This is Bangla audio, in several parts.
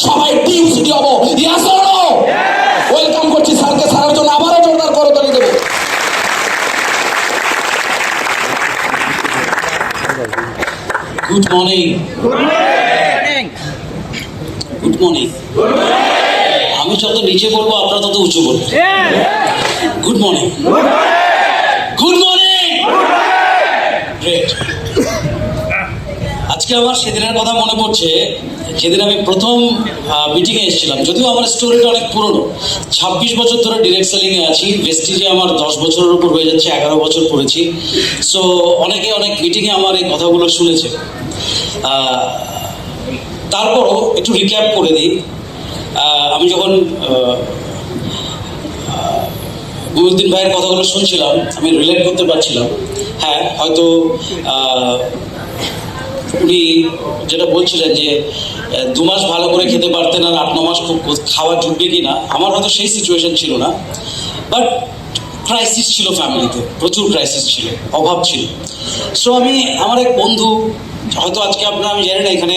সবাই টিম সিটি হবো। Yes or no? ওয়েলকাম করছি স্যারকে, স্যারের জন্য আবারও জোরদার করতালি দেবো। Good morning. Good morning. আমি যত নিচে বলবো আপনারা তত উঁচু বলবেন। Good morning. Good morning. Great. আজকে আমার সেদিনের কথা মনে পড়ছে, যেদিন আমি প্রথম মিটিংয়ে এসেছিলাম। যদিও আমার স্টোরিটা অনেক পুরনো, 26 বছর ধরে ডিরেক্ট সেলিংয়ে আছি। ভেস্টিজে আমার 10 বছরের উপর হয়ে যাচ্ছে, 11 বছর পড়েছি। সো অনেকে অনেক মিটিংয়ে আমার এই কথাগুলো শুনেছে। তারপরও একটু রিক্যাপ করে দিই। আমি যখন মহিউদ্দিন ভাইয়ের কথাগুলো শুনছিলাম, আমি রিলেট করতে পারছিলাম। হ্যাঁ, হয়তো উনি যেটা বলছিলেন যে 2 মাস ভালো করে খেতে পারতেন, আর 8-9 মাস খুব খাওয়া ঢুকবে কি না। আমার হয়তো সেই সিচুয়েশন ছিল না, বাট ক্রাইসিস ছিল ফ্যামিলিতে, প্রচুর ক্রাইসিস ছিল, অভাব ছিল। সো আমি আমার এক বন্ধু, হয়তো আজকে আপনারা, আমি জানি না এখানে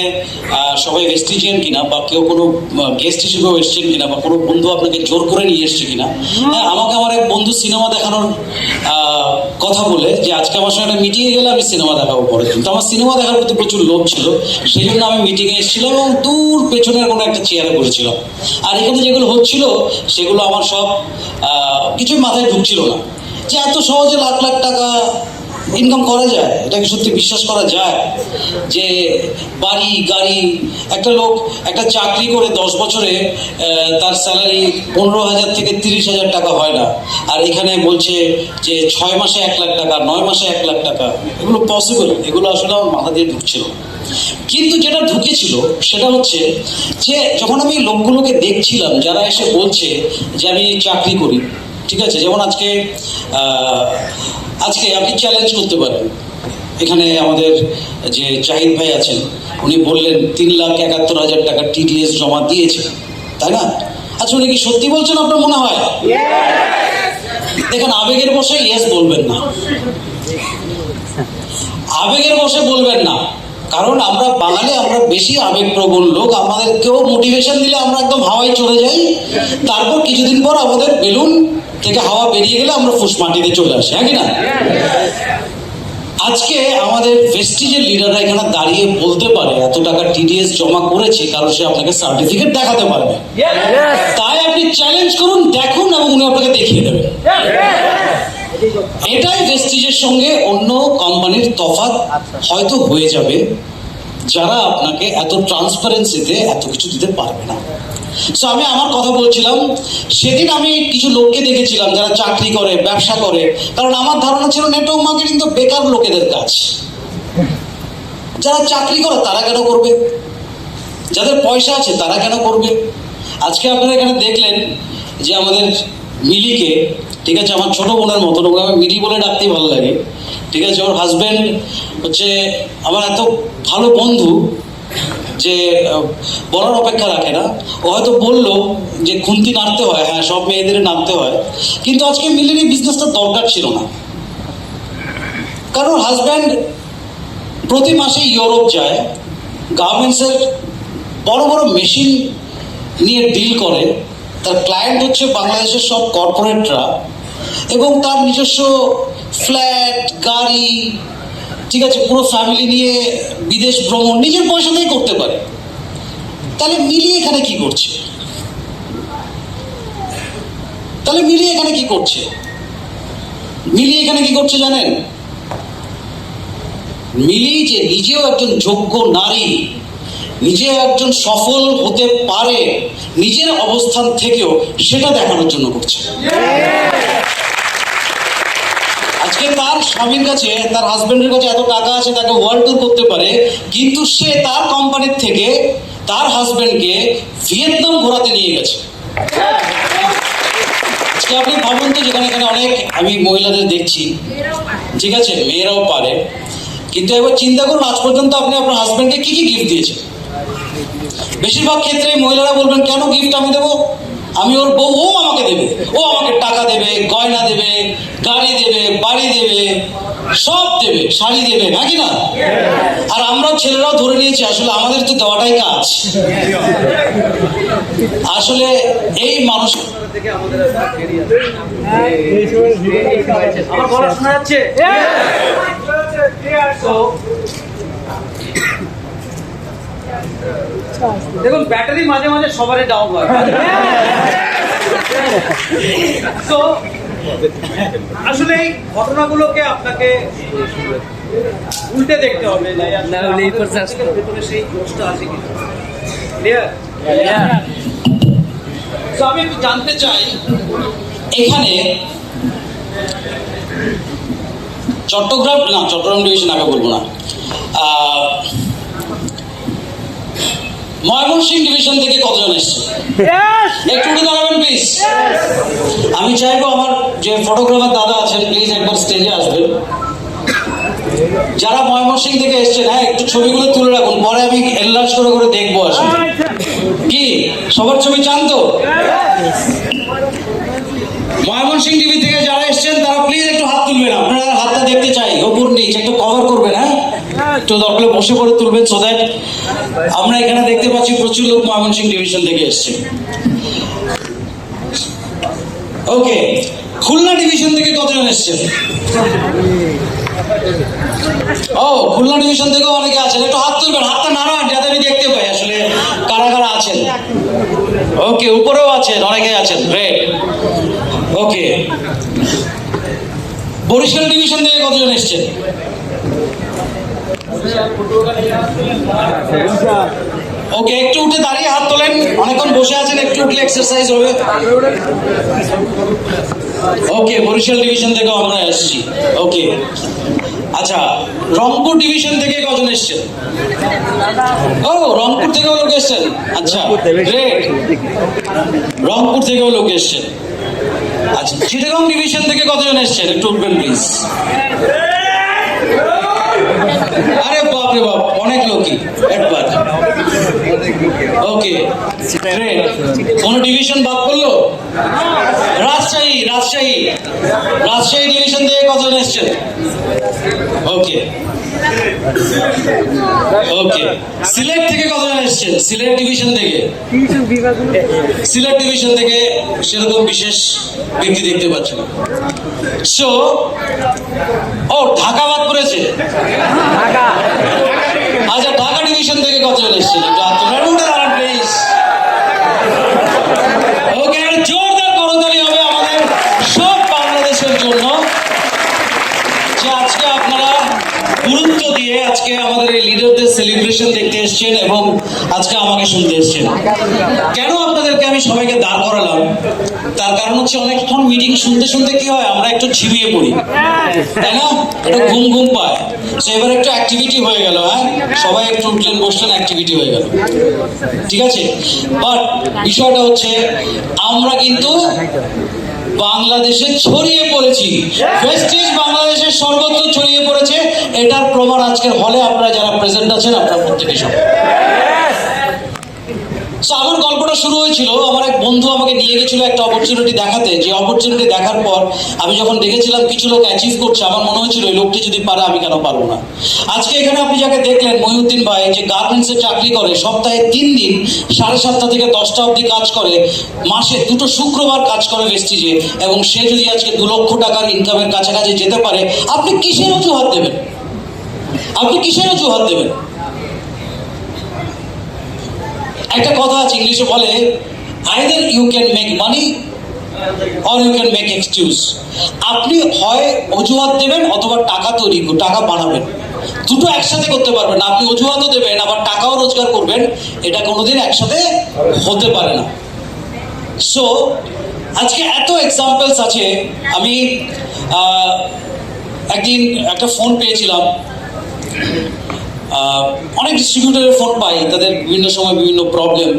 সবাই ভেস্টিজিয়ান কিনা, বা কেউ কোনো গেস্ট হিসেবেও এসছেন কিনা, বা কোনো বন্ধু আপনাকে জোর করে নিয়ে এসছে কিনা। হ্যাঁ, আমাকে আমার এক বন্ধু সিনেমা দেখানোর কথা বলে যে আজকে আমার সঙ্গে একটা মিটিংয়ে গেলে আমি সিনেমা দেখাবো পরের দিন। তো আমার সিনেমা দেখার প্রতি প্রচুর লোভ ছিল, সেই জন্য আমি মিটিংয়ে এসেছিলাম এবং দূর পেছনের কোনো একটা চেয়ারে বসেছিলাম। আর এখানে যেগুলো হচ্ছিল সেগুলো আমার সব কিছুই মাথায় ঢুকছিল না, যে এত সহজে লাখ লাখ টাকা ইনকাম করা যায়। এটাকে সত্যি বিশ্বাস করা যায় যে বাড়ি গাড়ি, একটা লোক একটা চাকরি করে 10 বছরে তার স্যালারি 15,000 থেকে 30,000 টাকা হয় না, আর এখানে বলছে যে 6 মাসে 1 লাখ টাকা, 9 মাসে 1 লাখ টাকা। এগুলো পসিবল? এগুলো আসলে আমার মাথা দিয়ে ঢুকছিল। কিন্তু যেটা ঢুকেছিল সেটা হচ্ছে যে যখন আমি লোকগুলোকে দেখছিলাম যারা এসে বলছে যে আমি চাকরি করি, ঠিক আছে, যেমন আজকে আপনি চ্যালেঞ্জ করতে পারেন। এখানে আমাদের যে জাহিদ ভাই আছেন, উনি বললেন 3,71,000 টাকা টিডিএস জমা দিয়েছে, তাই না? আচ্ছা, উনি কি সত্যি বলছেন আপনার মনে হয়? দেখেন, আবেগের বসে ইয়েস বলবেন না, আবেগের বসে বলবেন না। কারণ আমরা বাঙালি, আমরা বেশি আবেগপ্রবণ লোক। আমাদের কেউ মোটিভেশন দিলে আমরা একদম হাওয়ায় চলে যাই, তারপর কিছুদিন পর আমাদের বেলুন থেকে হাওয়া বেরিয়ে গেলে আমরা ফুস মাটিতে চলে আসি, হ্যাঁ কি না? আজকে আমাদের ভেস্টিজের লিডাররা এখানে দাঁড়িয়ে বলতে পারে এত টাকা টিডিএস জমা করেছে, কারণ সে আপনাকে সার্টিফিকেট দেখাতে পারবে। তাই আপনি চ্যালেঞ্জ করুন, দেখুন, এবং উনি আপনাকে দেখিয়ে দেবেন। এটাই ভেস্টিজের সঙ্গে অন্য কোম্পানির তফাৎ হয়তো হয়ে যাবে, যারা আপনাকে এত ট্রান্সপারেন্সিতে এত কিছু দিতে পারবে না। সো আমি আমার কথা বলছিলাম, সেদিন আমি কিছু লোককে দেখেছিলাম যারা চাকরি করে, ব্যবসা করে। কারণ আমার ধারণা ছিল নেটওয়ার্ক মার্কেটিং তো বেকার লোকেদের কাজ। যারা চাকরি করে তারা কেন করবে? যাদের পয়সা আছে তারা কেন করবে? আজকে আপনারা এখানে দেখলেন যে আমাদের মিলিকে, ঠিক আছে, আমার ছোট বোনের মতন, ওকে আমি মিলি বলে ডাকতেই ভালো লাগে, ঠিক আছে। ওর হাজব্যান্ড হচ্ছে আমার এত ভালো বন্ধু যে বলার অপেক্ষা রাখে না। ও হয়তো বললো যে খুন্তি নাড়তে হয়, হ্যাঁ, সব মেয়েদের নাড়তে হয়, কিন্তু আজকে মিলির এই বিজনেসটা দরকার ছিল না। কারণ হাজব্যান্ড প্রতি মাসে ইউরোপ যায়, গার্মেন্টসের বড় বড় মেশিন নিয়ে ডিল করে। তার ক্লায়েন্ট হচ্ছে বাংলাদেশের সব কর্পোরেটরা, এবং তার নিজস্ব ফ্ল্যাট, গাড়ি, ঠিক আছে, পুরো ফ্যামিলি নিয়ে বিদেশ ভ্রমণ নিজের পয়সা দিয়ে করতে পারে। তাহলে মিলি এখানে কি করছে? মিলি এখানে কি করছে জানেন? মিলি যে নিজেও একজন যোগ্য নারী, নিজে একজন সফল হতে পারে নিজের অবস্থান থেকেও, সেটা দেখানোর জন্য করছে। আজকে তার স্বামীর কাছে, তার হাজবেন্ডের কাছে এত টাকা আছে, তাকে ওয়ার্ল্ড ট্যুর করতে পারে, কিন্তু সে তার কোম্পানির থেকে তার হাজবেন্ডকে ভিয়েতনাম ঘোরাতে নিয়ে গেছে। আজকে আপনি ভাবুন তো, যেখানে এখানে অনেক আমি মহিলাদের দেখছি, ঠিক আছে, মেয়েরাও পারে, কিন্তু একবার চিন্তা করুন আজ পর্যন্ত আপনি আপনার হাজবেন্ডকে কি কি গিফট দিয়েছেন? বেশিরভাগ ক্ষেত্রে মহিলারা বলবেন কেন গিফট আমি দেবো, আমি ওর বউ, ও আমাকে দেবে, ও আমাকে টাকা দেবে, গয়না দেবে, গাড়ি দেবে, বাড়ি দেবে, সব দেবে, শাড়ি দেবে, নাকি না? আর আমরা ছেলেরাও ধরে নিয়েছি আসলে আমাদের তো দেওয়াটাই কাজ। আসলে এই মানুষ থেকে আমাদের একটা ক্যারিয়ার আমার গলা শোনা যাচ্ছে? তো দেখুন, ব্যাটারি মাঝে মাঝে সবারই ডাউন হয়। তো আসলে এই ঘটনাগুলোকে আপনাকে উল্টে দেখতে হবে, ভেতরে সেই দোষটা আছে কিনা। ক্লিয়ার? তো আমি একটু জানতে চাই, এখানে চট্টগ্রাম ডিভিশন আগে বলবো না, ময়মনসিংহ ডিভিশন থেকে কতজন এসছে? একটু উঠে দাঁড়াবেন প্লিজ। আমি চাইবো আমার যে ফটোগ্রাফার দাদা আছেন প্লিজ একবার স্টেজে আসবেন। যারা ময়মনসিংহ থেকে এসছেন, হ্যাঁ একটু ছবিগুলো তুলে রাখুন, পরে আমি এনলার্জ করে করে দেখবো আসলে। কি সবার ছবি চান তো? ময়মনসিংহ টিভি থেকে যারা এসছেন তারা প্লিজ একটু হাত তুলবেন, আপনারা হাতটা দেখতে চাই, ওপর নিচ একটু কভার করবেন, হ্যাঁ একটু দরকার বসে পড়ে তুলবেন, সো দ্যাট আমরা এখানে দেখতে পাচ্ছি প্রচুর লোক ময়মনসিংহ ডিভিশন থেকে এসছে। ওকে, খুলনা ডিভিশন থেকে কতজন এসছেন? ও, খুলনা ডিভিশন থেকেও অনেকে আছেন, একটু হাত তুলবেন, হাতটা নাড়ান যাতে আমি দেখতে পাই আসলে কারা কারা আছেন। ওকে, উপরেও আছেন, অনেকে আছেন, গ্রেট। ওকে, বরিশাল ডিভিশন থেকে কতজন এসছেন? ওকে, একটু উঠে দাঁড়িয়ে হাত তোলেন, অনেকক্ষণ বসে আছেন, একটু উঠলে এক্সারসাইজ হবে। ওকে, বরিশাল ডিভিশন থেকে আমরা এসেছি। ওকে, আচ্ছা, রংপুর ডিভিশন থেকে কজন এসছেন? ও, রংপুর থেকেও লোক এসছেন, আচ্ছা গ্রেট, রংপুর থেকেও লোক এসছেন। আচ্ছা, চিটাগং ডিভিশন থেকে কতজন এসছেন? একটু উঠবেন প্লিজ। আরে বাপ রে বাপ, অনেক লোকই একবার। ওকে, গ্রেট। কোন ডিভিশন বাদ পড়লো? রাজশাহী ডিভিশন থেকে কতজন এসছেন? ওকে, ওকে, সিলেট থেকে কতজন এসছেন? সিলেট ডিভিশন থেকে সেরকম বিশেষ ব্যক্তি দেখতে পাচ্ছেন। সো, ও ঢাকা বাদ পড়েছে। আচ্ছা, ঢাকা ডিভিশন থেকে কতজন এসছেন? একটু হাত তুলে দাঁড়ান প্লিজ। ওকে, জোরদার করতালি হবে আমাদের সব বাংলাদেশের জন্য যে আজকে আপনারা গুরুত্ব দিয়ে আজকে আমাদের এই লিডারদের সেলিব্রেশন দেখতে এসছেন এবং আজকে আমাকে শুনতে এসছেন। কেন আপনাদেরকে আমি সবাইকে দাঁড় করালাম, তার কারণ হচ্ছে অনেকক্ষণ মিটিং শুনতে শুনতে কি হয়, আমরা একটু ঝিমিয়ে পড়ি, তাই না? একটু ঘুম পায়। তো এবার একটু অ্যাক্টিভিটি হয়ে গেল, হ্যাঁ সবাই একটু উঠলেন বসলেন, অ্যাক্টিভিটি হয়ে গেল, ঠিক আছে। বাট বিষয়টা হচ্ছে আমরা কিন্তু বাংলাদেশে ছড়িয়ে পড়েছি, ওয়েস্টেজ বাংলাদেশের সর্বত্র ছড়িয়ে পড়েছে। এটার প্রমাণ আজকের হলে আপনারা যারা প্রেজেন্ট আছেন আপনার প্রত্যেকে সব। আমার গল্পটা শুরু হয়েছিল, আমার এক বন্ধু আমাকে নিয়ে গেছিল একটা অপরচুনিটি দেখাতে, যে অপরচুনিটি দেখার পর আমি যখন দেখেছিলাম কিছু লোক অ্যাচিভ করছে, আমার মনে হয়েছিল এই লোকটি যদি পারে আমি কেন পারবো না। আজকে এখানে আপনি যাকে দেখলেন মহিউদ্দিন ভাই, যে গার্মেন্টসে চাকরি করে, সপ্তাহে 3 দিন 7:30 থেকে 10টা অবধি কাজ করে, মাসে 2টো শুক্রবার কাজ করে ভেস্টিজে, এবং সে যদি আজকে 2 লক্ষ টাকার ইনকামের কাছাকাছি যেতে পারে, আপনি কিসের অজুহাত দেবেন? একটা কথা আছে ইংলিশে বলে, either you can make money or you can make excuse. আপনি হয় অজুহাত দেবেন অথবা টাকা বানাবেন, দুটো একসাথে করতে পারবেন না। আপনি অজুহাতও দেবেন আবার টাকাও রোজগার করবেন, এটা কোনোদিন একসাথে হতে পারে না। সো আজকে এত এক্সাম্পলস আছে। আমি একদিন একটা ফোন পেয়েছিলাম, অনেক ডিস্ট্রিবিউটরের ফোন পাই, তাদের বিভিন্ন সময় বিভিন্ন প্রবলেম,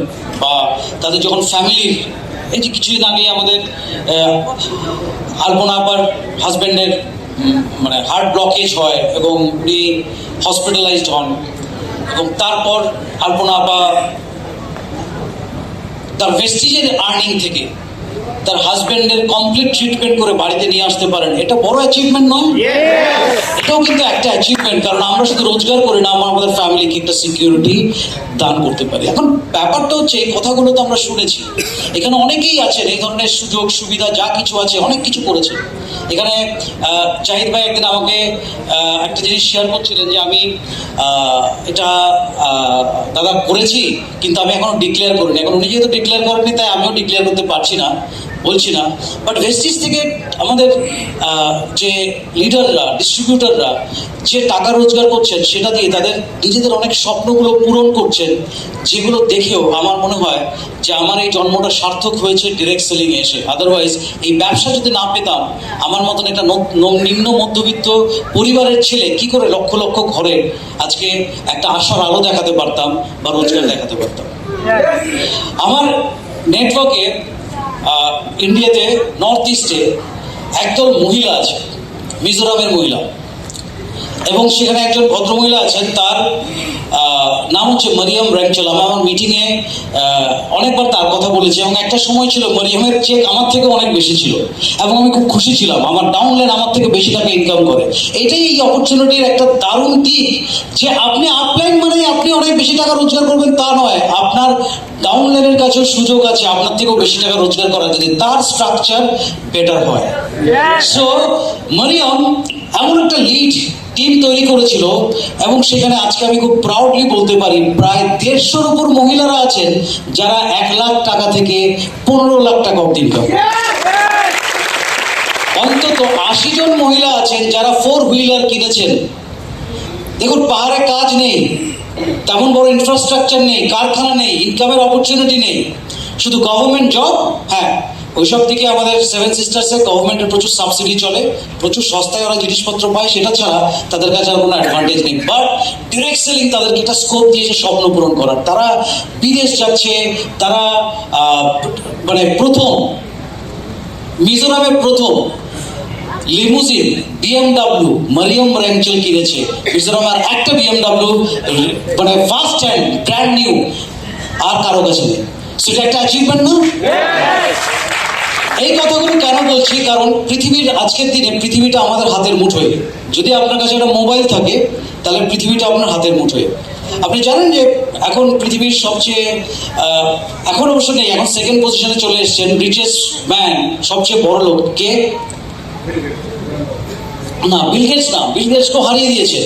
বা তাদের যখন ফ্যামিলির, এই যে কিছুদিন আগে আমাদের আলপনা আপার হাজব্যান্ডের মানে হার্ট ব্লকেজ হয় এবং উনি হসপিটালাইজড হন, এবং তারপর আলপনা আপা তার ভেস্টিজের আর্নিং থেকে তার হাজবেন্ডের কমপ্লিট ট্রিটমেন্ট করে বাড়িতে নিয়ে আসতে পারেন, এটা বড় অ্যাচিভমেন্ট নয়? এটাও কিন্তু একটা অ্যাচিভমেন্ট, কারণ আমরা শুধু রোজগার করি না, আমরা আমাদের ফ্যামিলিকে একটা সিকিউরিটি দান করতে পারি। এখন ব্যাপারটা হচ্ছে এই কথাগুলো তো আমরা শুনেছি, এখানে অনেকেই আছেন এই ধরনের সুযোগ সুবিধা যা কিছু আছে অনেক কিছু করেছে। এখানে জাহিদ ভাই একদিন আমাকে একটা জিনিস শেয়ার করছিলেন যে আমি এটা দাদা করেছি, কিন্তু আমি এখনো ডিক্লেয়ার করিনি। এখন উনি যেহেতু ডিক্লেয়ার করেননি তাই আমিও ডিক্লেয়ার করতে পারছি না, বলছি না। বাট ভেস্টিজ থেকে আমাদের যে লিডাররা, ডিস্ট্রিবিউটাররা যে টাকা রোজগার করছেন সেটা দিয়ে তাদের নিজেদের অনেক স্বপ্নগুলো পূরণ করছেন, যেগুলো দেখেও আমার মনে হয় যে আমার এই জন্মটা সার্থক হয়েছে ডিরেক্ট সেলিংয়ে এসে। আদারওয়াইজ এই ব্যবসা যদি না পেতাম, আমার মতন একটা নিম্ন মধ্যবিত্ত পরিবারের ছেলে কি করে লক্ষ লক্ষ ঘরে আজকে একটা আশার আলো দেখাতে পারতাম বা রোজগার দেখাতে পারতাম। আমার নেটওয়ার্কে ইন্ডিয়াতে নর্থ ইস্টে একদল মহিলা আছে, মিজোরামের মহিলা, এবং সেখানে একজন ভদ্রমহিলা আছেন, তার নাম হচ্ছে মরিয়ম রেঞ্চল। আমি আমার মিটিংয়ে অনেকবার তার কথা বলেছি, এবং একটা সময় ছিল মরিয়মের চেক আমার থেকে অনেক বেশি ছিল, এবং আমি খুব খুশি ছিলাম। আমার ডাউনলাইন আমার থেকে বেশি টাকা ইনকাম করে। এটাই এই অপরচুনিটির একটা দারুণ দিক, যে আপনি আপলাইন মানে আপনি অনেক বেশি টাকা রোজগার করবেন তা নয়, আপনার ডাউনলাইনের কাছেও সুযোগ আছে আপনার থেকেও বেশি টাকা রোজগার করার, যদি তার স্ট্রাকচার বেটার হয়। সো মরিয়ম এমন একটা লিড টিম তৈরি করেছিল, এবং সেখানে আজকে আমি খুব প্রাউডলি বলতে পারি প্রায় 150-র উপর মহিলারা আছেন যারা 1 লাখ টাকা থেকে 15 লাখ টাকা অব্দি ইনকাম। অন্তত 80 জন মহিলা আছেন যারা 4 হুইলার কিনেছেন। দেখুন, পাহাড়ে কাজ নেই, তেমন বড় ইনফ্রাস্ট্রাকচার নেই, কারখানা নেই, ইনকামের অপরচুনিটি নেই, শুধু গভর্নমেন্ট জব। হ্যাঁ, ওইসব দিকে আমাদের 7 সিস্টার্সে গভর্নমেন্টের প্রচুর সাবসিডি চলে, প্রচুর সস্তায় ওরা জিনিসপত্র পায়, সেটা ছাড়া তাদের কাছে আর কোনো অ্যাডভান্টেজ নেই। বাট ডিরেক্ট সেলিং তাদেরকে একটা স্কোপ দিয়েছে স্বপ্ন পূরণ করার। তারা বিদেশ যাচ্ছে, তারা মানে প্রথম মিজোরামের প্রথম লিমুজিন বিএমডাব্লিউ মরিয়ম রেঞ্চল কিনেছে। মিজোরামের একটা বিএমডাব্লিউ মানে ফার্স্ট হ্যান্ড ব্র্যান্ড নিউ আর কারো কাছে নেই। সেটা একটা অ্যাচিভমেন্ট না? এই কথাগুলো কেন বলছি, কারণ পৃথিবীর আজকের দিনে পৃথিবীটা আমাদের হাতের মুঠোয়। যদি আপনার কাছে একটা মোবাইল থাকে তাহলে পৃথিবীটা আপনার হাতের মুঠোয়। আপনি জানেন যে এখন পৃথিবীর সবচেয়ে এখন অবশ্য নেই, এখন সেকেন্ড পজিশনে চলে এসেছেন রিচেস্ট ম্যান, সবচেয়ে বড় লোক কে? না, বিল গেটস না, বিল গেটসকে হারিয়ে দিয়েছে।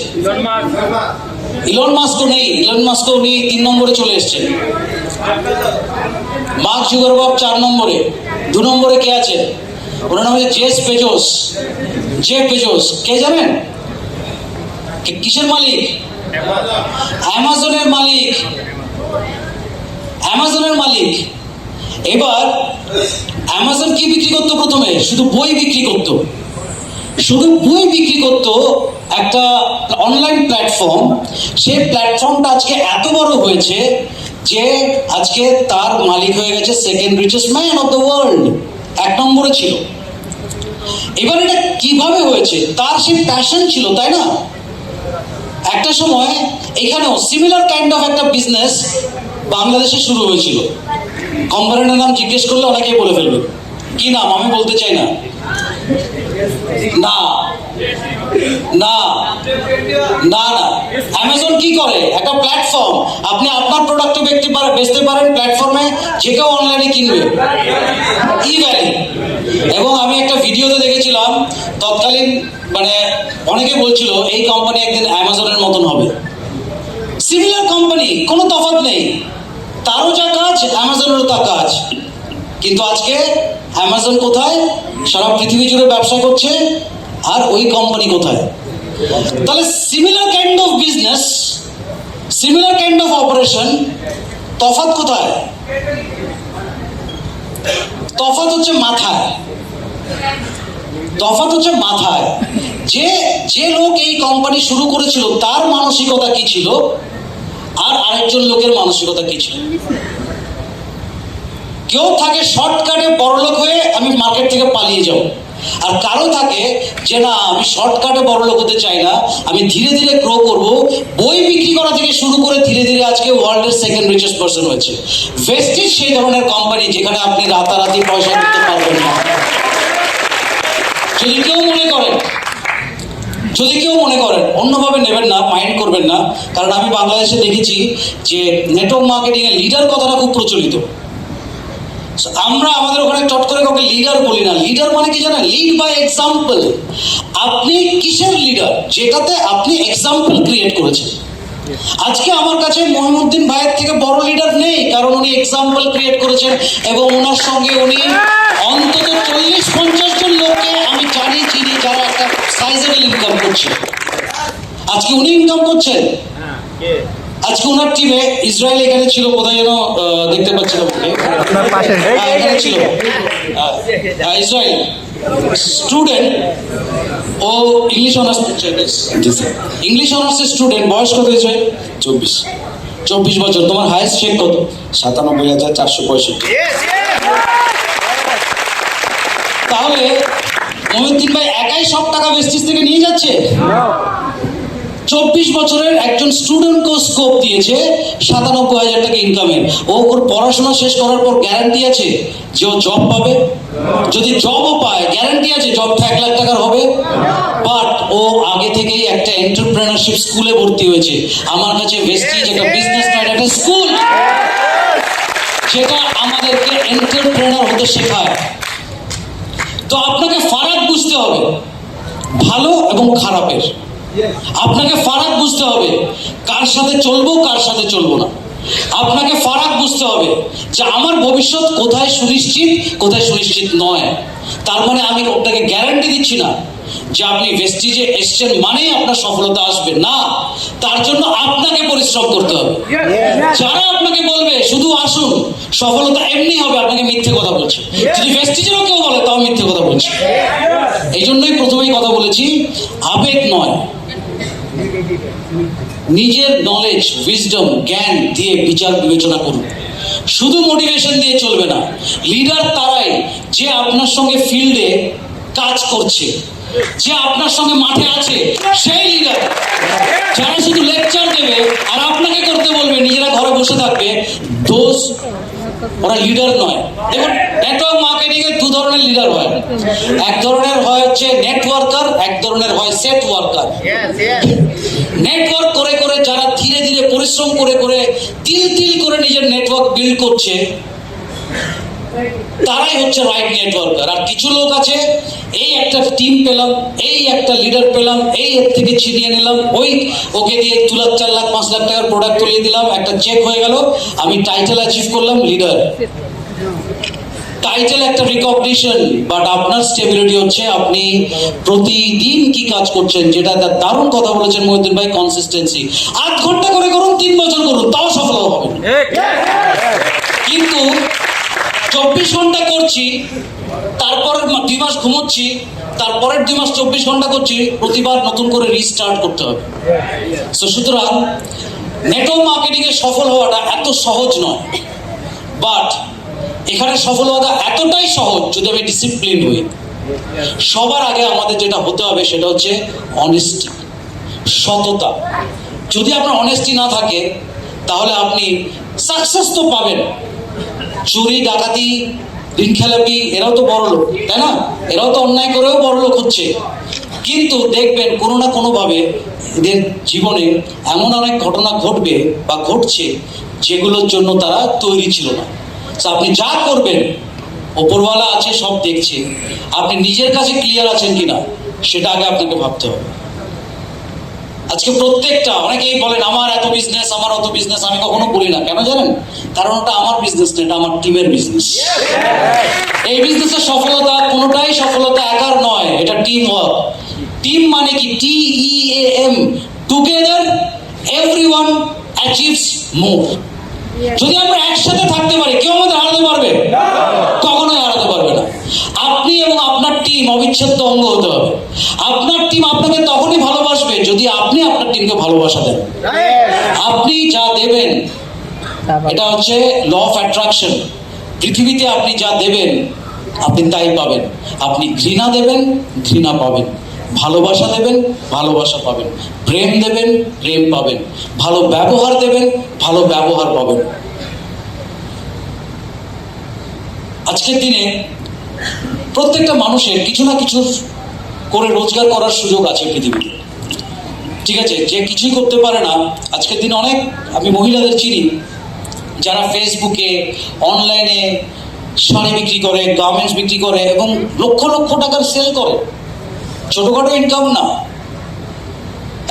ইলন মাস্কও নেই, ইলন মাস্কও উনি 3 নম্বরে চলে এসেছেন। মার্ক জুকারবার্গ 4 নম্বরে। 2 নম্বরে কে আছে? ওনার নাম হচ্ছে জেফ বেজোস। কে জানেন কিসের মালিক? অ্যামাজনের মালিক। অ্যামাজনের মালিক। এবার অ্যামাজন কি বিক্রি করতো? প্রথমে শুধু বই বিক্রি করতো, শুধু বই বিক্রি করতো, একটা অনলাইন প্ল্যাটফর্ম। সেই প্ল্যাটফর্মটা আজকে এত বড় হয়েছে যে আজকে তার মালিক হয়ে গেছে second richest man of the world. 1 নম্বরে ছিল। এবার এটা কিভাবে হয়েছে? তার সেই প্যাশন ছিল, তাই না? একটা সময় এখানেও সিমিলার কাইন্ড অফ একটা বিজনেস বাংলাদেশে শুরু হয়েছিল। কোম্পানিটার নাম জিজ্ঞেস করলে অনেকেই বলে ফেলবে। কি নাম? আমি বলতে চাই না। না না না না, অ্যামাজন কি করে? একটা প্ল্যাটফর্ম, আপনি আপনার প্রোডাক্টও বেচতে পারেন প্ল্যাটফর্মে, যে কেউ অনলাইনে কিনবে। ই ভ্যালি। এবং আমি একটা ভিডিওতে দেখেছিলাম, তৎকালীন মানে অনেকে বলছিল এই কোম্পানি একদিন অ্যামাজনের মতন হবে। সিমিলার কোম্পানি, কোনো তফাৎ নেই, তারও যা কাজ অ্যামাজনেরও তা কাজ। কিন্তু আজকে অ্যামাজন কোথায়? সারা পৃথিবী জুড়ে ব্যবসা করছে, আর ওই কোম্পানি কোথায়? তাহলে similar kind of business, similar kind of operation, তফাৎ কোথায়? তফাৎ হচ্ছে মাথায়। তফাৎ হচ্ছে মাথায়। যে লোক এই কোম্পানি শুরু করেছিল তার মানসিকতা কি ছিল, আর আরেকজন লোকের মানসিকতা কি ছিল। কেউ থাকে শর্টকাটে বড়লোক হয়ে আমি মার্কেট থেকে পালিয়ে যাব, আর কারো থাকে যে না আমি শর্টকাটে বড় লোক হতে চাই না, আমি ধীরে ধীরে গ্রো করব। বই বিক্রি করা থেকে শুরু করে ধীরে ধীরে আজকে ওয়ার্ল্ডের সেকেন্ড রিচেস্ট পারসন হয়েছে। ভেস্টিজ সেই ধরনের কোম্পানি যেখানে আপনি রাতারাতি পয়সা দিতে পারবেন না। যদি কেউ মনে করেন অন্যভাবে নেবেন না, মাইন্ড করবেন না, কারণ আমি বাংলাদেশে দেখেছি যে নেটওয়ার্ক মার্কেটিং এর লিডার কথাটা খুব প্রচলিত। আমরা আমাদের ওখানে চট করে কাউকে লিডার বলি না। লিডার মানে কি জানেন? Lead by example. আপনি কিসের লিডার? যেটাতে আপনি এক্সাম্পল ক্রিয়েট করেছেন। আজকে আমার কাছে মহিউদ্দিন ভাইয়ের থেকে বড় লিডার নেই, কারণ উনি এক্সাম্পল ক্রিয়েট করেছেন এবং ওনার সঙ্গে উনি অন্তত 40-50 জন লোককে আমি জানি চিনি যারা একটা সাইজেবল ইনকাম করছে। আজকে উনি ইনকাম করছেন। আজকে ওনার টিমে ইসরায়েল এখানে ছিল, কোথায় যেন দেখতে পাচ্ছিলাম, এখানে ছিল ইসরায়েল স্টুডেন্ট, ও ইংলিশ অনার্স ইংলিশ অনার্সের স্টুডেন্ট। বয়স কত ইসরায়েল? 24 বছর। তোমার হায়েস্ট চেক কত? 97,465। তাহলে মহিউদ্দিন ভাই একাই সব টাকা ভেস্টিজ থেকে নিয়ে যাচ্ছে? 24 বছরের একজন স্টুডেন্টকে স্কোপ দিয়েছে 97,000 টাকা ইনকামের। ওর পড়াশোনা শেষ করার পর গ্যারান্টি আছে যে ও জব পাবে? যদি জবও পায়, গ্যারান্টি আছে জবটা 1 লাখ টাকার হবে? বাট ও আগে থেকেই একটা এন্টারপ্রেনারশিপ স্কুলে ভর্তি হয়েছে। আমার কাছে ভেস্টিজ একটা বিজনেস নয়, একটা স্কুল যেটা আমাদেরকে এন্টারপ্রেনার হতে শেখায়। তো আপনাকে ফারাক বুঝতে হবে ভালো এবং খারাপের। আপনাকে ফারাক বুঝতে হবে কার সাথে চলবো, কার সাথে চলবো না। আপনাকে ফারাক বুঝতে হবে যে আমার ভবিষ্যৎ কোথায় সুনিশ্চিত, কোথায় সুনিশ্চিত নয়। তার মানে আমি ওটাকে গ্যারান্টি দিচ্ছি না যে আপনি ভেস্টিজে এসছেন মানেই আপনার সফলতা আসবে না। তার জন্য আপনাকে পরিশ্রম করতে হবে। যারা আপনাকে বলবে শুধু আসুন সফলতা এমনি হবে, আপনাকে মিথ্যে কথা বলছে। যদি ভেস্টিজেরও কেউ বলে তাও মিথ্যে কথা বলছে। এই জন্যই প্রথমেই কথা বলেছি, আবেগ নয়, নিজের নলেজ, উইজডম, জ্ঞান দিয়ে বিচার বিবেচনা করুন। শুধু মোটিভেশন দিয়ে চলবে না। লিডার তারাই যে আপনার সঙ্গে ফিল্ডে কাজ করছে, যে আপনার সঙ্গে মাঠে আছে, সেই লিডার। যারা শুধু লেকচার দেবে আর আপনাকে করতে বলবে, নিজেরা ঘরে বসে থাকবে, দোষ, ওরা লিডার নয়। দেখুন, নেটওয়ার্ক মার্কেটিং এর 2 ধরনের লিডার হয়। এক ধরনের হয় হচ্ছে নেটওয়ার্কার, এক ধরনের হয় সেট ওয়ার্কার। নেটওয়ার্ক করে করে যারা ধীরে ধীরে পরিশ্রম করে করে তিল তিল করে নিজের নেটওয়ার্ক বিল্ড করছে, তারাই হচ্ছে রাইট নেটওয়ার্কার। আর কিছু লোক আছে, এই একটা টিম পেলাম, এই একটা লিডার পেলাম, এই এর থেকে ছিনিয়ে নিলাম, ওকে দিয়ে 2 লাখ 4 লাখ 5 লাখ টাকার প্রোডাক্ট তুলিয়ে দিলাম, একটা চেক হয়ে গেল, আমি টাইটেল অ্যাচিভ করলাম লিডার। টাইটেল একটা রিকগনিশন, বাট আপনার স্টেবিলিটি হচ্ছে আপনি প্রতিদিন কি কাজ করছেন। যেটা দারুণ কথা বলেছেন মহিউদ্দিন ভাই, কনসিস্টেন্সি। 8 ঘন্টা করে করুন, 3 বছর করুন, তাও সফল হবেন। কিন্তু 24 ঘন্টা করছি, তারপরের 2 মাস ঘুমোচ্ছি, তারপরের 2 মাস 24 ঘন্টা করছি, প্রতিবার নতুন করে রিস্টার্ট করতে হবে। সুতরাং নেটওয়ার্ক মার্কেটিং এ সফল হওয়াটা এত সহজ নয়, বাট এখানে সফল হওয়াটা এতটাই সহজ যদি আমি ডিসিপ্লিন হই। সবার আগে আমাদের যেটা হতে হবে সেটা হচ্ছে অনেস্টি, সততা। যদি আপনার অনেস্টি না থাকে তাহলে আপনি সাকসেস তো পাবেন। চুরি, ডাকাতি, ঋণ খেলাপি, এরাও তো বড় লোক, তাই না? এরাও তো অন্যায় করেও বড় লোক হচ্ছে। কিন্তু দেখবেন কোনো না কোনোভাবে এদের জীবনে এমন অনেক ঘটনা ঘটবে বা ঘটছে যেগুলোর জন্য তারা তৈরি ছিল না। আপনি যা করবেন, ওপরওয়ালা আছে, সব দেখছে। আপনি নিজের কাছে ক্লিয়ার আছেন কিনা সেটা আগে আপনাকে ভাবতে হবে। আজকে প্রত্যেকটা, অনেকেই বলেন আমার এত বিজনেস, আমার অত বিজনেস। আমি কখনো বলি না, কেন জানেন? কারণ ওটা আমার বিজনেস না, এটা আমার টিমের বিজনেস। এই বিজনেসের সফলতা কোনোটাই সফলতা একার নয়, এটা টিম ওয়ার্ক। টিম মানে কি? TEAM, টুগেদার এভরিওয়ান অ্যাচিভস মোর। যদি আমরা একসাথে থাকতে পারি, কেউ আমাদের হারাতে পারবে? কখনোই হারাতে পারবে না। আপনি এবং আপনার টিম অবিচ্ছেদ্য অঙ্গ হতে হবে। আপনার টিম আপনাকে তখনই ভালোবাসবে যদি আপনি আপনার টিমকে ভালোবাসা দেন। আপনি যা দেবেন, এটা হচ্ছে ল অফ অ্যাট্রাকশন। পৃথিবীতে আপনি যা দেবেন আপনি তাই পাবেন। আপনি ঘৃণা দেবেন, ঘৃণা পাবেন। ভালোবাসা দেবেন, ভালোবাসা পাবেন। প্রেম দেবেন, প্রেম পাবেন। ভালো ব্যবহার দেবেন, ভালো ব্যবহার পাবেন। আজকের দিনে প্রত্যেকটা মানুষের কিছু না কিছু করে রোজগার করার সুযোগ আছে পৃথিবীতে, ঠিক আছে? যে কিছুই করতে পারে না, আজকের দিনে অনেক আমি মহিলাদের চিনি যারা ফেসবুকে, অনলাইনে শাড়ি বিক্রি করে, গার্মেন্টস বিক্রি করে এবং লক্ষ লক্ষ টাকার সেল করে। ছোটখাটো ইনকাম না।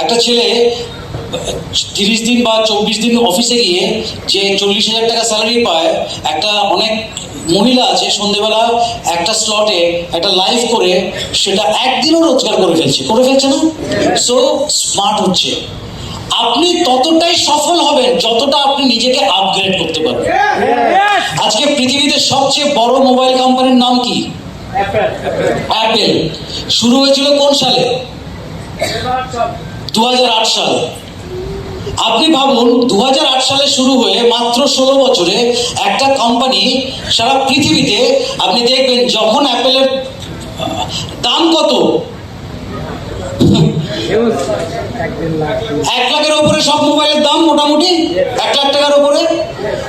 একটা ছেলে 30 দিন বা 24 দিন অফিসে গিয়ে যে 40,000 টাকা স্যালারি পায়, একটা অনেক মহিলা আছে সন্ধেবেলা একটা স্লটে একটা লাইভ করে সেটা একদিনও রোজগার করে ফেলছে না? সো স্মার্ট হচ্ছে। আপনি ততটাই সফল হবেন যতটা আপনি নিজেকে আপগ্রেড করতে পারবেন। আজকে পৃথিবীতে সবচেয়ে বড় মোবাইল কোম্পানির নাম কি? অ্যাপেল। শুরু হয়েছিল কোন সালে? 2008 সালে। আপনি ভাবুন 2008 সালে শুরু হয়ে মাত্র 16 বছরে একটা কোম্পানি সারা পৃথিবীতে, আপনি দেখবেন যখন অ্যাপেলের দাম কত, 1 লাখের উপরে সব মোবাইলের দাম, মোটামুটি 1 লাখ টাকার উপরে।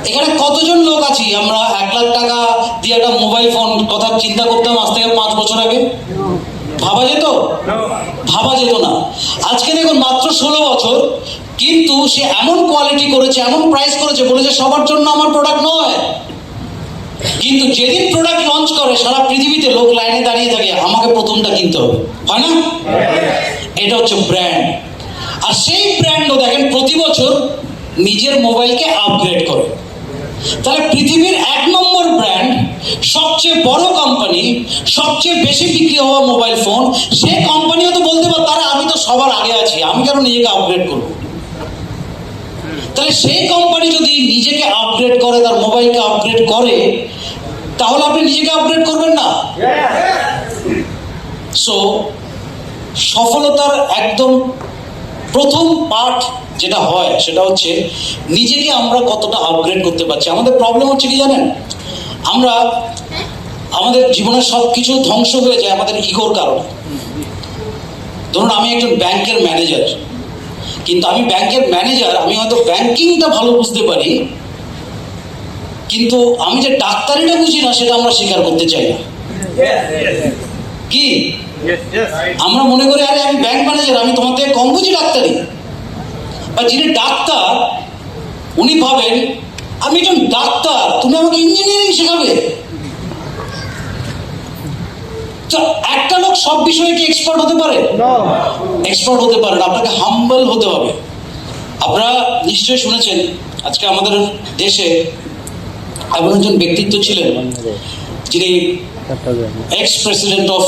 এখানে কতজন লোক আছি আমরা 1 লাখ টাকা দিয়ে একটা মোবাইল ফোন কথা চিন্তা করতাম আজ থেকে 5 বছর আগে? ভাবা যেত? ভাবা যেত না। আজকে দেখুন মাত্র 16 বছর, কিন্তু সে এমন কোয়ালিটি করেছে, এমন প্রাইস করেছে, বলেছে সবার জন্য আমার প্রোডাক্ট নয়। কিন্তু যেদিন প্রোডাক্ট লঞ্চ করে সারা পৃথিবীতে লোক লাইনে দাঁড়িয়ে থাকে, আমাকে প্রথমটা কিনতে হবে, হয় না? এটা হচ্ছে ব্র্যান্ড। আর সেই ব্র্যান্ডও দেখেন প্রতি বছর নিজের মোবাইলকে আপগ্রেড করে। তাহলে পৃথিবীর 1 নম্বর ব্র্যান্ড, সবচেয়ে বড় কোম্পানি, সবচেয়ে বেশি বিক্রি হওয়া মোবাইল ফোন, সে কোম্পানিও তো বলতে পারে তারা আমি তো সবার আগে আছি, আমি কেন নিজেকে আপগ্রেড করব? তাহলে সেই কোম্পানি যদি নিজেকে আপগ্রেড করে, তার মোবাইলকে আপগ্রেড করে, তাহলে আপনি নিজেকে আপগ্রেড করবেন না? সো সফলতার একদম প্রথম পার্ট যেটা হয় সেটা হচ্ছে নিজেকে আমরা কতটা আপগ্রেড করতে পারছি। আমাদের প্রবলেম হচ্ছে কি জানেন, আমরা আমাদের জীবনের সব কিছু ধ্বংস হয়ে যায় আমাদের ইগোর কারণে। ধরুন আমি একজন ব্যাংকের ম্যানেজার, কিন্তু আমি ব্যাংকের ম্যানেজার, আমি হয়তো ব্যাংকিংটা ভালো বুঝতে পারি, কিন্তু আমি যে ডাক্তারিটা বুঝি না সেটা আমরা স্বীকার করতে চাই না। কি আমরা মনে করি আরে আমি ব্যাংক ম্যানেজার, আমি তোমার থেকে কম বুঝি ডাক্তারি। বা যিনি ডাক্তার উনি ভাবেন আমি একজন ডাক্তার, তুমি আমাকে ইঞ্জিনিয়ারিং শেখাবে। তো একটা লোক সব বিষয়ে কি এক্সপার্ট হতে পারে? এক্সপার্ট হতে পারে না। আপনাকে হাম্বল হতে হবে। আপনারা নিশ্চয়ই শুনেছেন আজকে আমাদের দেশে এমন একজন ব্যক্তিত্ব ছিলেন যিনি এক্স প্রেসিডেন্ট অফ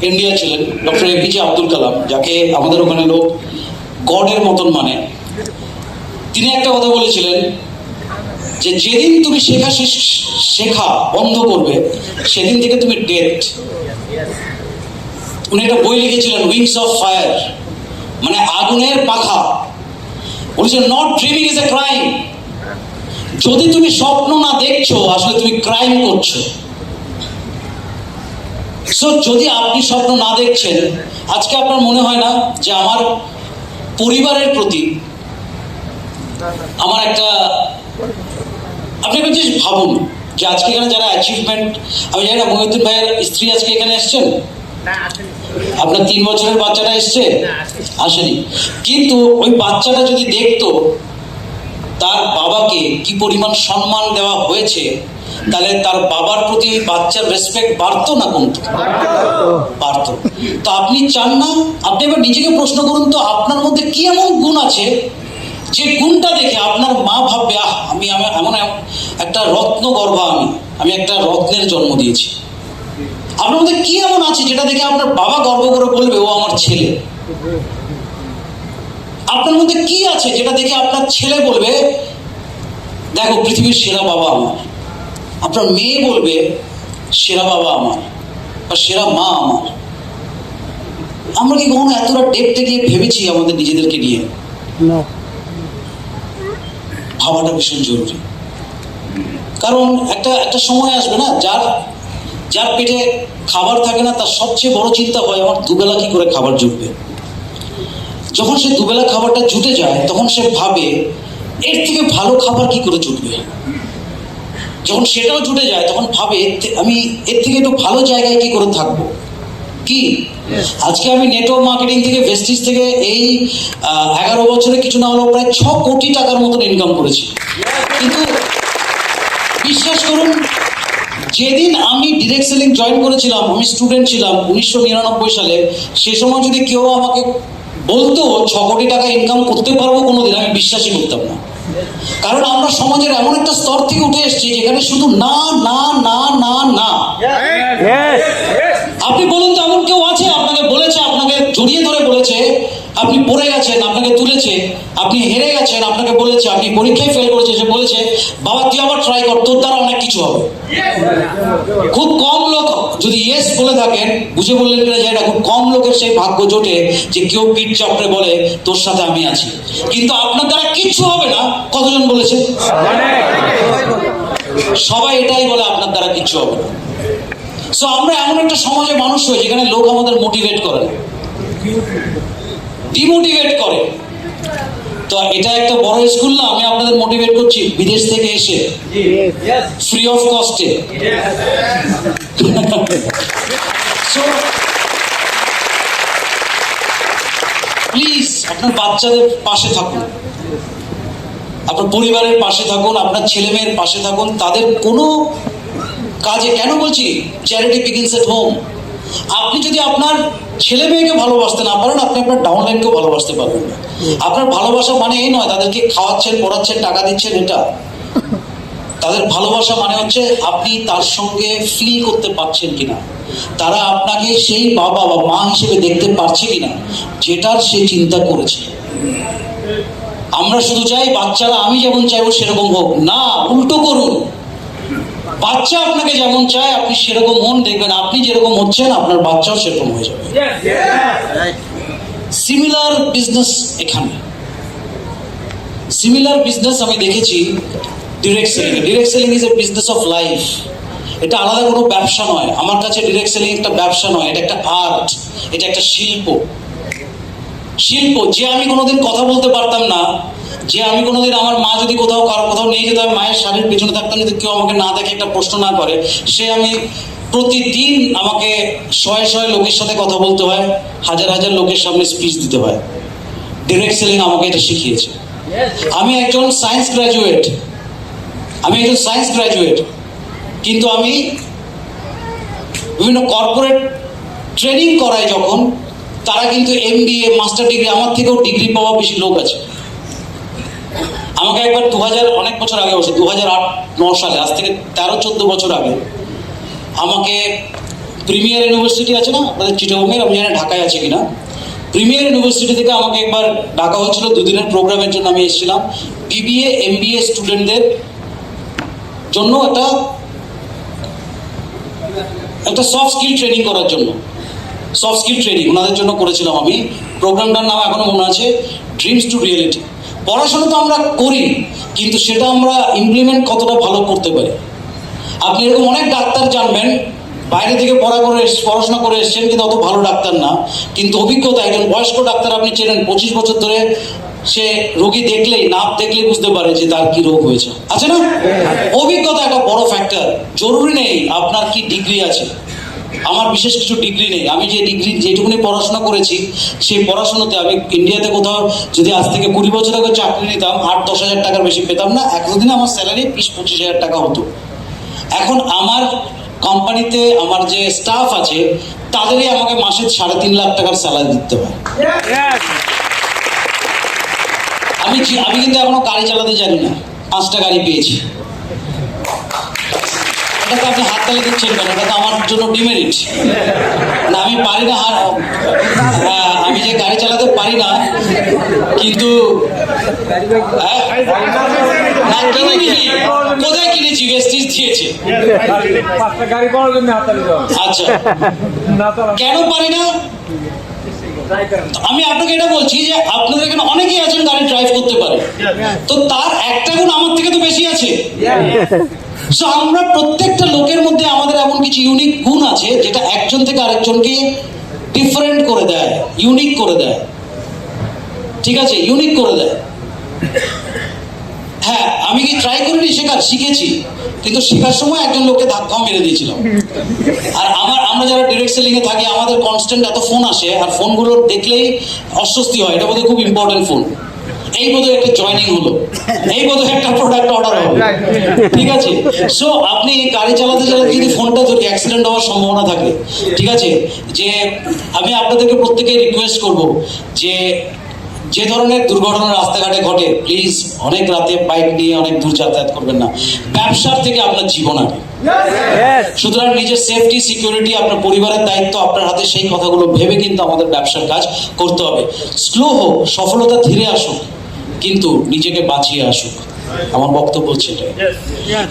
ইন্ডিয়া ছিলেন, ডক্টর এপিজে আব্দুল কালাম, যাকে আমাদের ওখানে লোক গডের মতন মানে। তিনি একটা কথা বলেছিলেন যে যেদিন তুমি শেখা বন্ধ করবে সেদিন থেকে তুমি ডেড। উনি একটা বই লিখেছিলেন উইংস অফ ফায়ার, মানে আগুনের পাখা। বলেছেন not dreaming is a crime. যদি তুমি স্বপ্ন না দেখছো আসলে তুমি ক্রাইম করছো। সো যদি আপনি স্বপ্ন না দেখছেন, আজকে আপনার মনে হয় না যে আমার পরিবারের প্রতি আমার একটা, আপনি একটা জিনিস ভাবুন যে আজকে এখানে যারা অ্যাচিভমেন্ট, আমি জানি না মহিউদ্দিন ভাইয়ের স্ত্রী আজকে এখানে এসছেন, আপনার 3 বছরের বাচ্চাটা এসছে? আসেনি। কিন্তু ওই বাচ্চাটা যদি দেখতো তার বাবাকে কি পরিমাণ সম্মান দেওয়া হয়েছে, তাহলে তার বাবার প্রতি বাচ্চার রেসপেক্ট বাড়তো না কমতো? বাড়তো। তো আপনি চান না? আপনি এবার নিজেকে প্রশ্ন করুন তো, আপনার মধ্যে কি এমন গুণ আছে যে গুণটা দেখে আপনার মা ভাববে আহ আমি এমন একটা রত্ন গর্ভা, আমি একটা রত্নের জন্ম দিয়েছি। আপনার মধ্যে কি এমন আছে যেটা দেখে আপনার বাবা গর্ব করে বলবে ও আমার ছেলে? আপনার মধ্যে কি আছে যেটা দেখে আপনার ছেলে বলবে দেখো পৃথিবীর সেরা বাবা আমার? আপনার মেয়ে বলবে সেরা বাবা আমার বা সেরা মা আমার। আমরা কি কখনো এতটা ডেপথে গিয়ে ভেবেছি আমাদের নিজেদেরকে নিয়ে? ভাবাটা ভীষণ জরুরি। কারণ একটা সময় আসবে না, যার পেটে খাবার থাকে না তার সবচেয়ে বড় চিন্তা হয় আমার দুবেলা কি করে খাবার জুটবে। যখন সে দুবেলা খাবারটা জুটে যায় তখন সে ভাবে এর থেকে ভালো খাবার কি করে জুটবে। যখন সেটাও জুটে যায় তখন ভাবে আমি এর থেকে একটু ভালো জায়গায় কি করে থাকবো। কি আজকে আমি নেটওয়ার্ক মার্কেটিং থেকে ভেস্টিজ থেকে এই 11 বছরে কিছু না হলেও প্রায় 6 কোটি টাকার মতন ইনকাম করেছি। কিন্তু বিশ্বাস করুন, যেদিন আমি ডিরেক্ট সেলিং জয়েন করেছিলাম, আমি স্টুডেন্ট ছিলাম 1999 সালে, সে সময় যদি কেউ আমাকে বলতো 6 কোটি টাকা ইনকাম করতে পারবো কোনোদিন, আমি বিশ্বাসই করতাম না। কারণ আমরা সমাজের এমন একটা স্তর থেকে উঠে এসেছি যেখানে শুধু না না না না না। আপনি বলুন তো এমন কেউ আছে আপনাকে বলেছে, আপনাকে জড়িয়ে ধরে বলেছে আপনি পড়ে গেছেন, আপনাকে তুলেছে, আপনি হেরে গেছেন, আপনাকে বলেছে আপনি পরীক্ষায় ফেল করেছে, সে বলেছে বাবা তুই আবার ট্রাই কর, তোর দ্বারা অনেক কিছু হবে। খুব কম লোক যদি ইয়েস বলে থাকেন, বুঝে বললেন কিনা যায় না, খুব কম লোকের সেই ভাগ্য জোটে যে কেউ পিঠ চাপড়ে বলে তোর সাথে আমি আছি। কিন্তু আপনার দ্বারা কিচ্ছু হবে না কতজন বলেছে? সবাই এটাই বলে আপনার দ্বারা কিচ্ছু হবে না। সো আমরা এমন একটা সমাজে মানুষ হই যেখানে লোক আমাদের মোটিভেট করে, ডিমোটিভেট করে। তো এটা একটা বড় স্কুল না, আমি আপনাদের মোটিভেট করছি বিদেশ থেকে এসে ফ্রি অফ কস্টে। প্লিজ আপনার বাচ্চাদের পাশে থাকুন, আপনার পরিবারের পাশে থাকুন, আপনার ছেলে মেয়ের পাশে থাকুন। তাদের কোনো কাজে, কেন বলছি চ্যারিটি বিগিনস এট হোম। আপনি যদি আপনার ছেলে মেয়েকে ভালোবাসতে না পারেন, আপনি আপনার ডাউনলাইনকেও ভালোবাসতে পারবেন না। আপনার ভালোবাসা মানে এই নয় তাদেরকে খাওয়াচ্ছেন, পড়াচ্ছেন, টাকা দিচ্ছেন, এটা। তাদের ভালোবাসা মানে হচ্ছে আপনি তার সঙ্গে ফিল করতে পারছেন কিনা, তারা আপনাকে সেই বাবা বা মা হিসেবে দেখতে পারছে কিনা যেটার সে চিন্তা করেছে। আমরা শুধু চাই বাচ্চারা আমি যেমন চাইবো সেরকম হোক, না উল্টো করুন। বাচ্চা আপনাকে যেমন চায় আপনি সেরকম হন, দেখবেন আপনি যেরকম হচ্ছেন আপনার বাচ্চাও সেরকম হয়ে যাবে। সিমিলার বিজনেস, এখানে সিমিলার বিজনেস আমি দেখেছি direct selling. Direct selling is a business of life. এটা আলাদা কোনো ব্যবসা নয়। আমার কাছে ডিরেক্ট সেলিং একটা ব্যবসা নয়, এটা একটা আর্ট, এটা একটা শিল্প। শিল্প যে আমি কোনোদিন কথা বলতে পারতাম না, যে আমি কোনোদিন আমার মা যদি কোথাও কোথাও নিয়ে যেত, মায়ের শাড়ির পিছনে থাকতাম, যদি কেউ আমাকে না দেখে একটা প্রশ্ন না করে, সে আমি প্রতিদিন আমাকে শয়ে শয়ে লোকের সাথে কথা বলতে হয়, হাজার হাজার লোকের সামনে স্পিচ দিতে হয়। ডিরেক্ট সেলিং আমাকে এটা শিখিয়েছে। আমি একজন সায়েন্স গ্র্যাজুয়েট, কিন্তু আমি বিভিন্ন কর্পোরেট ট্রেনিং করাই যখন, তারা কিন্তু MBA মাস্টার ডিগ্রি, আমার থেকেও ডিগ্রি পাওয়া বেশি লোক আছে। আমাকে একবার 2000 অনেক বছর আগে বসে 2008-9 সালে, আজ থেকে 13-14 বছর আগে, আমাকে প্রিমিয়ার ইউনিভার্সিটি আছে না আপনাদের চিটাগংয়ের, আমি জানি ঢাকায় আছে কিনা, প্রিমিয়ার ইউনিভার্সিটি থেকে আমাকে একবার ডাকা হয়েছিল 2 দিনের প্রোগ্রামের জন্য। আমি এসেছিলাম BBA MBA স্টুডেন্টদের জন্য একটা সফট স্কিল ট্রেনিং করার জন্য। সফট স্কিল ট্রেনিং ওনাদের জন্য করেছিলাম আমি। প্রোগ্রামটার নাম এখনো মনে আছে, ড্রিমস টু রিয়েলিটি। পড়াশোনা তো আমরা করি, কিন্তু সেটা আমরা ইমপ্লিমেন্ট কতটা ভালো করতে পারি। আপনি এরকম অনেক ডাক্তার জানবেন বাইরে থেকে পড়াশোনা করে এসেছেন, কিন্তু অত ভালো ডাক্তার না, কিন্তু অভিজ্ঞতা, একজন বয়স্ক ডাক্তার আপনি চেনেন 25 বছর ধরে, সে রোগী দেখলেই, নাপ দেখলেই বুঝতে পারে যে তার কি রোগ হয়েছে, আছে না? অভিজ্ঞতা একটা বড় ফ্যাক্টর। জরুরি নেই আপনার কি ডিগ্রি আছে, আমার বিশেষ কিছু ডিগ্রি নেই। আমি যে ডিগ্রি যেটুকুনি পড়াশোনা করেছি, সেই পড়াশোনাতে আমি ইন্ডিয়াতে কোথাও যদি আজ থেকে 20 বছর আগে চাকরি নিতাম, 8-10 হাজার টাকার বেশি পেতাম না। এতদিনে আমার স্যালারি 20-25 হাজার টাকা হতো। এখন আমার কোম্পানিতে আমার যে স্টাফ আছে তাদেরই আমাকে মাসে 3.5 লাখ টাকার স্যালারি দিতে হয়। আমি কিন্তু এখনো গাড়ি চালাতে জানি না, 5টা গাড়ি পেয়েছি। এটা তো আপনি হাততালি দিচ্ছেন কেন? এটা তো আমার জন্য ডিমেরিট না, আমি পারি না। আমি যে গাড়ি চালাতে পারি না, কিন্তু কোথায় কিনেছি? ভেস্টিজ দিয়েছে। আচ্ছা, কেন পারি না? আমি আপনাকে এটা বলছি যে আপনাদের এখানে অনেকেই আছেন গাড়ি ড্রাইভ করতে পারে, তো তার একটা গুণ আমার থেকে তো বেশি আছে। আমরা প্রত্যেকটা লোকের মধ্যে আমাদের এমন কিছু ইউনিক গুণ আছে যেটা একজন থেকে আরেকজনকে ডিফারেন্ট করে দেয়, ইউনিক করে দেয়, ঠিক আছে, ইউনিক করে দেয়। হ্যাঁ, আমি কি ট্রাই করিনি শেখার, শিখেছি, কিন্তু শেখার সময় একজন লোককে ধাক্কা মেরে দিয়েছিলাম। আর আমরা যারা ডিরেক্ট সেলিং এ থাকি, আমাদের কনস্ট্যান্ট এত ফোন আসে, আর ফোনগুলো দেখলেই অস্বস্তি হয়, এটা বোধহয় খুব ইম্পর্টেন্ট ফোন, এই বোধহয় একটা জয়েনিং হলো, এই বোধহয় একটা প্রোডাক্ট অর্ডার হবে, ঠিক আছে। সো আপনি গাড়ি চালাতে চালাতে যদি ফোনটা ধরি, অ্যাক্সিডেন্ট হওয়ার সম্ভাবনা থাকে, ঠিক আছে। যে আমি আপনাদেরকে প্রত্যেকে রিকোয়েস্ট করব যে ধরনের দুর্ঘটনা রাস্তাঘাটে ঘটে, প্লিজ অনেক রাতে বাইক নিয়ে অনেক দূর যাতায়াত করবেন না। ব্যবসার থেকে আপনার জীবন আগে। সুতরাং নিজের সেফটি, সিকিউরিটি, আপনার পরিবারের দায়িত্ব আপনার হাতে, সেই কথাগুলো ভেবে কিন্তু আমাদের ব্যবসার কাজ করতে হবে। স্লো হোক, সফলতা ধীরে আসুক, কিন্তু নিজেকে বাঁচিয়ে আসুক, আমার বক্তব্য হচ্ছে এটাই।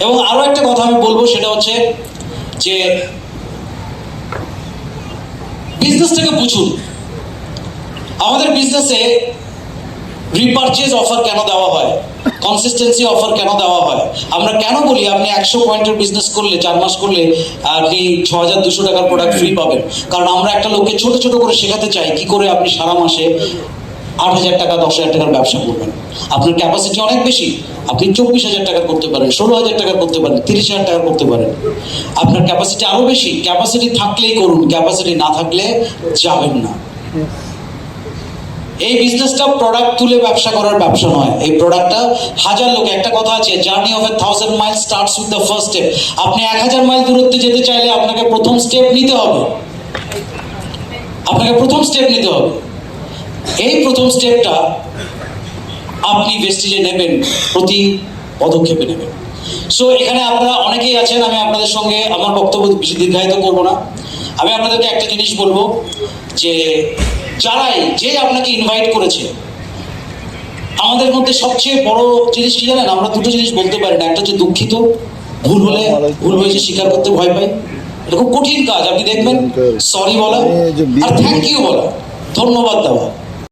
এবং আরো একটা কথা আমি বলবো, সেটা হচ্ছে যে বিজনেসটাকে বুঝুন। আমাদের বিজনেসে রিপারচেজ অফার কেন দেওয়া হয়, কনসিস্টেন্সি অফার কেন দেওয়া হয়, আমরা কেন বলি আপনি 100 পয়েন্টের বিজনেস করলে 4 মাস করলে আপনি 6200 টাকার প্রোডাক্ট ফ্রি পাবেন। কারণ আমরা একটা লোককে ছোট ছোট করে শেখাতে চাই কি করে আপনি সারা মাসে 8000 টাকা 10,000 টাকার ব্যবসা করবেন। আপনার ক্যাপাসিটি অনেক বেশি, আপনি 24,000 টাকার করতে পারেন, 16,000 টাকার করতে পারেন, 30,000 টাকার করতে পারেন। আপনার ক্যাপাসিটি আরো বেশি, ক্যাপাসিটি থাকলেই করুন, ক্যাপাসিটি না থাকলে যাবেন না। এই বিজনেসটা প্রোডাক্ট তুলে ব্যবসা করার ব্যবসা নয়, এই প্রোডাক্টটা হাজার লোক, একটা কথা আছে, journey of 1000 mile starts with the first step. আপনি 1000 মাইল দূরত্বে যেতে চাইলে আপনাকে প্রথম স্টেপ নিতে হবে, আপনাকে প্রথম স্টেপ নিতে হবে। এই প্রথম স্টেপটা আপনি ভেস্টিজে নেবেন, প্রতি পদক্ষেপে নেবেন। সো এখানে আপনারা অনেকেই আছেন, আমি আপনাদের সঙ্গে আমার বক্তব্য বেশি দীর্ঘায়িত করবো না। আমি আপনাদেরকে একটা জিনিস বলবো, যে যে আপনাকে ইনভাইট করেছে, আমাদের মধ্যে সবচেয়ে বড় জিনিস কি জানেন, আমরা দুটো জিনিস বলতে পারি না। একটা হচ্ছে দুঃখিত, ভুল হলে ভুল হয়েছে স্বীকার করতে ভয় পাই, এটা খুব কঠিন কাজ। আপনি দেখবেন সরি বলা আর থ্যাংক ইউ বলা, ধন্যবাদ দেওয়া,